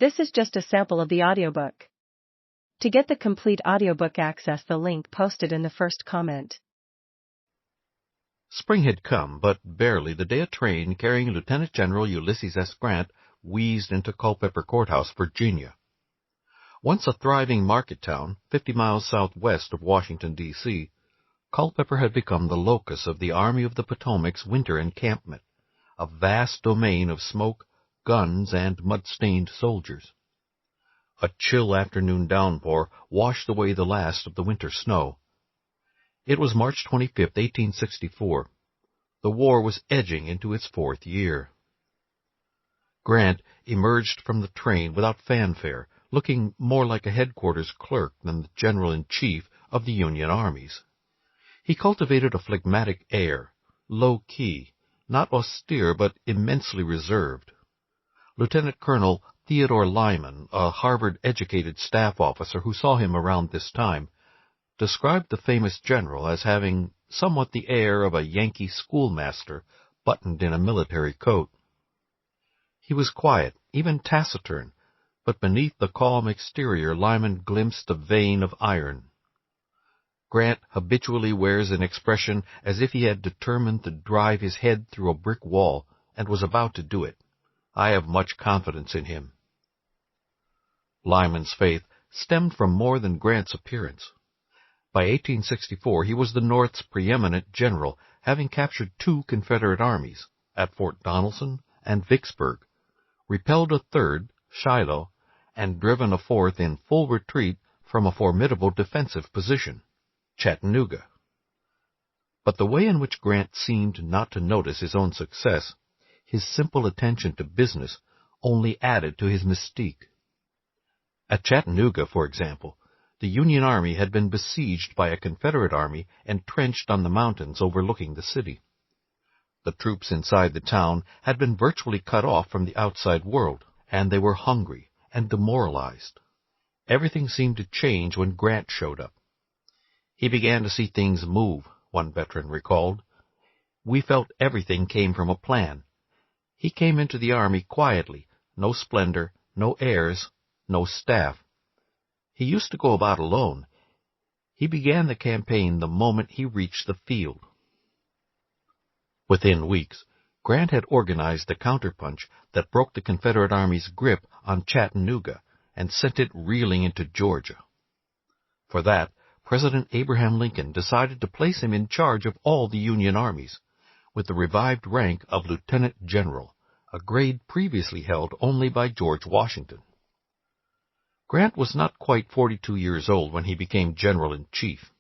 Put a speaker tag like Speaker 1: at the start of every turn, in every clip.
Speaker 1: This is just a sample of the audiobook. To get the complete audiobook, access the link posted in the first comment.
Speaker 2: Spring had come, but barely the day a train carrying Lieutenant General Ulysses S. Grant wheezed into Culpeper Courthouse, Virginia. Once a thriving market town, 50 miles southwest of Washington, D.C., Culpeper had become the locus of the Army of the Potomac's winter encampment, a vast domain of smoke, guns, and mud-stained soldiers. A chill afternoon downpour washed away the last of the winter snow. It was March 25, 1864. The war was edging into its 4th year. Grant emerged from the train without fanfare, looking more like a headquarters clerk than the general-in-chief of the Union armies. He cultivated a phlegmatic air, low-key, not austere but immensely reserved. Lieutenant Colonel Theodore Lyman, a Harvard-educated staff officer who saw him around this time, described the famous general as having somewhat the air of a Yankee schoolmaster buttoned in a military coat. He was quiet, even taciturn, but beneath the calm exterior Lyman glimpsed a vein of iron. Grant habitually wears an expression as if he had determined to drive his head through a brick wall and was about to do it. I have much confidence in him. Lyman's faith stemmed from more than Grant's appearance. By 1864 he was the North's preeminent general, having captured 2 Confederate armies, at Fort Donelson and Vicksburg, repelled a 3rd, Shiloh, and driven a 4th in full retreat from a formidable defensive position, Chattanooga. But the way in which Grant seemed not to notice his own success, his simple attention to business, only added to his mystique. At Chattanooga, for example, the Union Army had been besieged by a Confederate army entrenched on the mountains overlooking the city. The troops inside the town had been virtually cut off from the outside world, and they were hungry and demoralized. Everything seemed to change when Grant showed up. He began to see things move, one veteran recalled. We felt everything came from a plan. He came into the Army quietly, no splendor, no airs, no staff. He used to go about alone. He began the campaign the moment he reached the field. Within weeks, Grant had organized the counterpunch that broke the Confederate Army's grip on Chattanooga and sent it reeling into Georgia. For that, President Abraham Lincoln decided to place him in charge of all the Union armies, with the revived rank of Lieutenant General, a grade previously held only by George Washington. Grant was not quite 42 years old when he became General-in-Chief.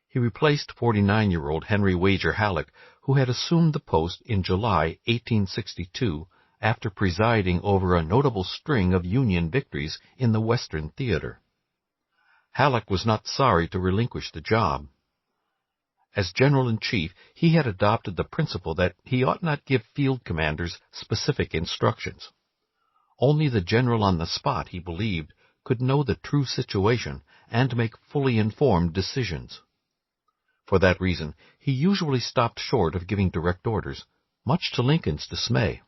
Speaker 2: He replaced 49-year-old Henry Wager Halleck, who had assumed the post in July 1862 after presiding over a notable string of Union victories in the Western Theater. Halleck was not sorry to relinquish the job. As General-in-Chief, he had adopted the principle that he ought not give field commanders specific instructions. Only the general on the spot, he believed, could know the true situation and make fully informed decisions. For that reason, he usually stopped short of giving direct orders, much to Lincoln's dismay.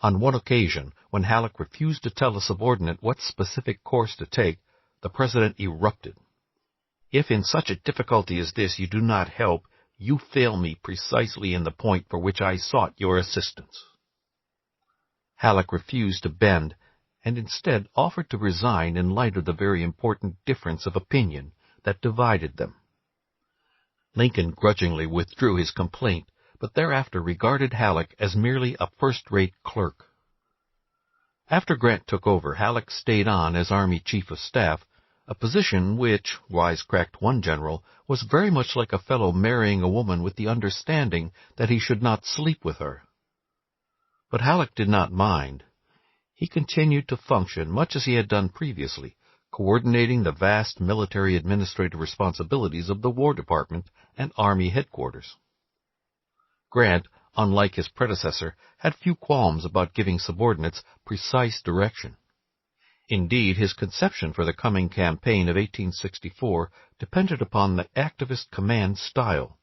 Speaker 2: On one occasion, when Halleck refused to tell a subordinate what specific course to take, the President erupted. "If in such a difficulty as this you do not help, you fail me precisely in the point for which I sought your assistance." Halleck refused to bend, and instead offered to resign in light of the very important difference of opinion that divided them. Lincoln grudgingly withdrew his complaint, but thereafter regarded Halleck as merely a first-rate clerk. After Grant took over, Halleck stayed on as Army Chief of Staff, a position which, wisecracked one general, was very much like a fellow marrying a woman with the understanding that he should not sleep with her. But Halleck did not mind. He continued to function much as he had done previously, coordinating the vast military administrative responsibilities of the War Department and Army headquarters. Grant, unlike his predecessor, had few qualms about giving subordinates precise direction. Indeed, his conception for the coming campaign of 1864 depended upon the activist command style.